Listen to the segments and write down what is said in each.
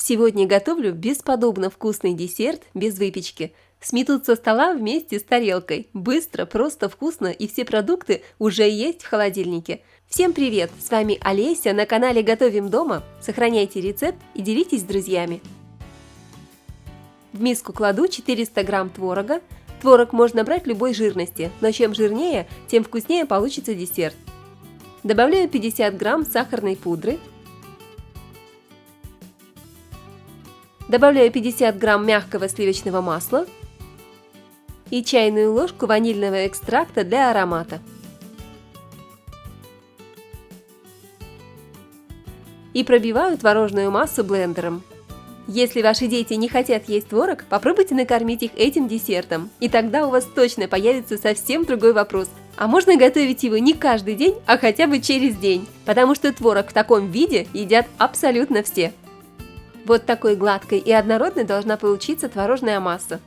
Сегодня готовлю бесподобно вкусный десерт без выпечки. Сметут со стола вместе с тарелкой. Быстро, просто, вкусно, и все продукты уже есть в холодильнике. Всем привет! С вами Олеся на канале Готовим дома. Сохраняйте рецепт и делитесь с друзьями. В миску кладу 400 грамм творога. Творог можно брать любой жирности, но чем жирнее, тем вкуснее получится десерт. Добавляю 50 грамм сахарной пудры. Добавляю 50 грамм мягкого сливочного масла и чайную ложку ванильного экстракта для аромата. И пробиваю творожную массу блендером. Если ваши дети не хотят есть творог, попробуйте накормить их этим десертом. И тогда у вас точно появится совсем другой вопрос. А можно готовить его не каждый день, а хотя бы через день? Потому что творог в таком виде едят абсолютно все. Вот такой гладкой и однородной должна получиться творожная масса.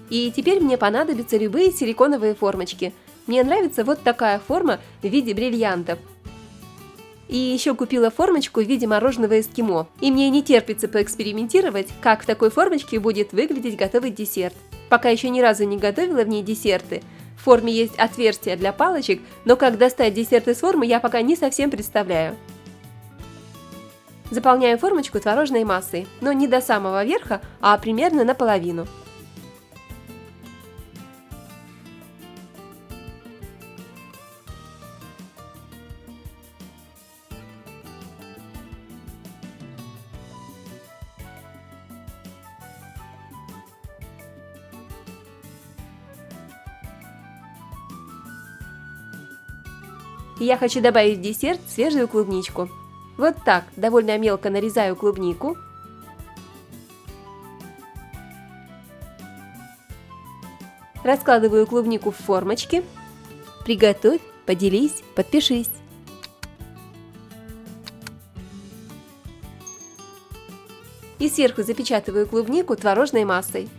И теперь мне понадобятся любые силиконовые формочки. Мне нравится вот такая форма в виде бриллиантов. И еще купила формочку в виде мороженого эскимо. И мне не терпится поэкспериментировать, как в такой формочке будет выглядеть готовый десерт. Пока еще ни разу не готовила в ней десерты. В форме есть отверстие для палочек, но как достать десерт из формы, я пока не совсем представляю. Заполняю формочку творожной массой, но не до самого верха, а примерно наполовину. И я хочу добавить в десерт свежую клубничку. Вот так, довольно мелко нарезаю клубнику. Раскладываю клубнику в формочки. Приготовь, поделись, подпишись. И сверху запечатываю клубнику творожной массой.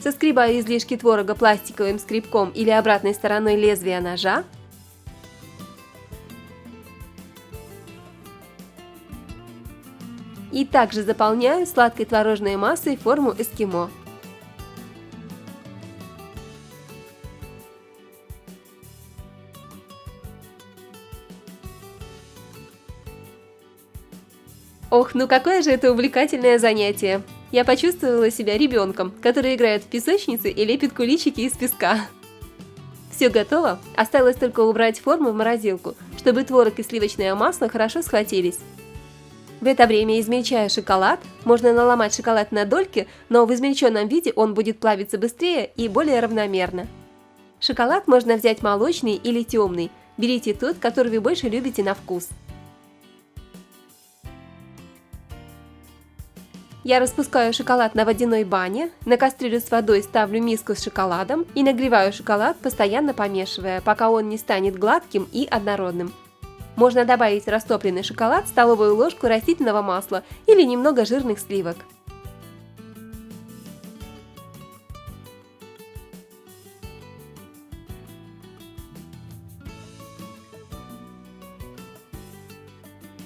Соскребаю излишки творога пластиковым скребком или обратной стороной лезвия ножа. И также заполняю сладкой творожной массой форму эскимо. Ох, ну какое же это увлекательное занятие! Я почувствовала себя ребенком, который играет в песочнице и лепит куличики из песка. Все готово, осталось только убрать форму в морозилку, чтобы творог и сливочное масло хорошо схватились. В это время измельчаю шоколад. Можно наломать шоколад на дольки, но в измельченном виде он будет плавиться быстрее и более равномерно. Шоколад можно взять молочный или темный. Берите тот, который вы больше любите на вкус. Я распускаю шоколад на водяной бане, на кастрюлю с водой ставлю миску с шоколадом и нагреваю шоколад, постоянно помешивая, пока он не станет гладким и однородным. Можно добавить растопленный шоколад, столовую ложку растительного масла или немного жирных сливок.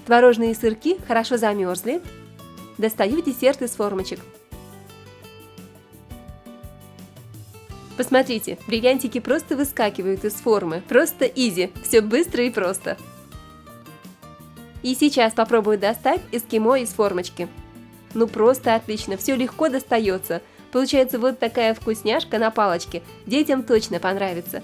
Творожные сырки хорошо замерзли. Достаю десерт из формочек. Посмотрите, бриллиантики просто выскакивают из формы. Просто изи, все быстро и просто. И сейчас попробую достать эскимо из формочки. Ну просто отлично, все легко достается. Получается вот такая вкусняшка на палочке. Детям точно понравится.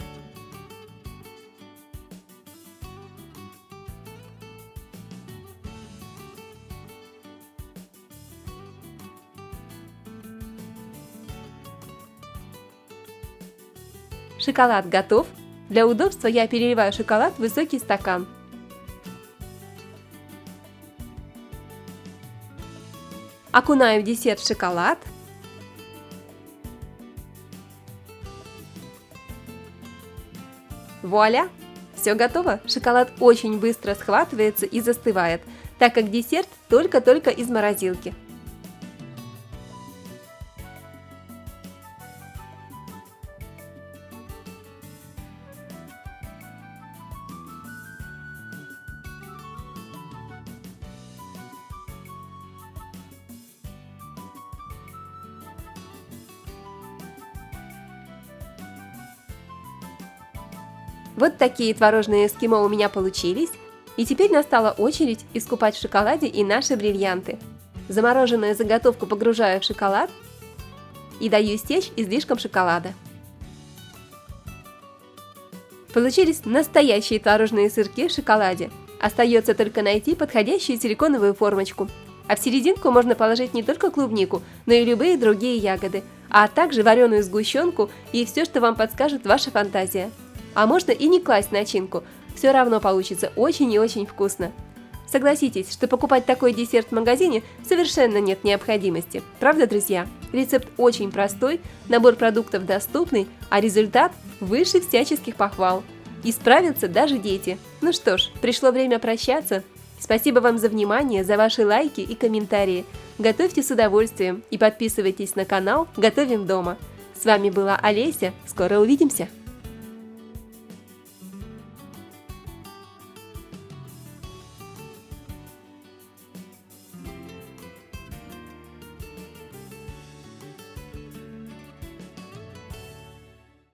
Шоколад готов. Для удобства я переливаю шоколад в высокий стакан. Окунаю десерт в шоколад. Вуаля! Все готово. Шоколад очень быстро схватывается и застывает, так как десерт только-только из морозилки. Вот такие творожные эскимо у меня получились. И теперь настала очередь искупать в шоколаде и наши бриллианты. Замороженную заготовку погружаю в шоколад и даю стечь излишком шоколада. Получились настоящие творожные сырки в шоколаде. Остается только найти подходящую силиконовую формочку. А в серединку можно положить не только клубнику, но и любые другие ягоды, а также вареную сгущенку и все, что вам подскажет ваша фантазия. А можно и не класть начинку, все равно получится очень и очень вкусно. Согласитесь, что покупать такой десерт в магазине совершенно нет необходимости. Правда, друзья? Рецепт очень простой, набор продуктов доступный, а результат выше всяческих похвал. И справятся даже дети. Ну что ж, пришло время прощаться. Спасибо вам за внимание, за ваши лайки и комментарии. Готовьте с удовольствием и подписывайтесь на канал «Готовим дома». С вами была Олеся. Скоро увидимся!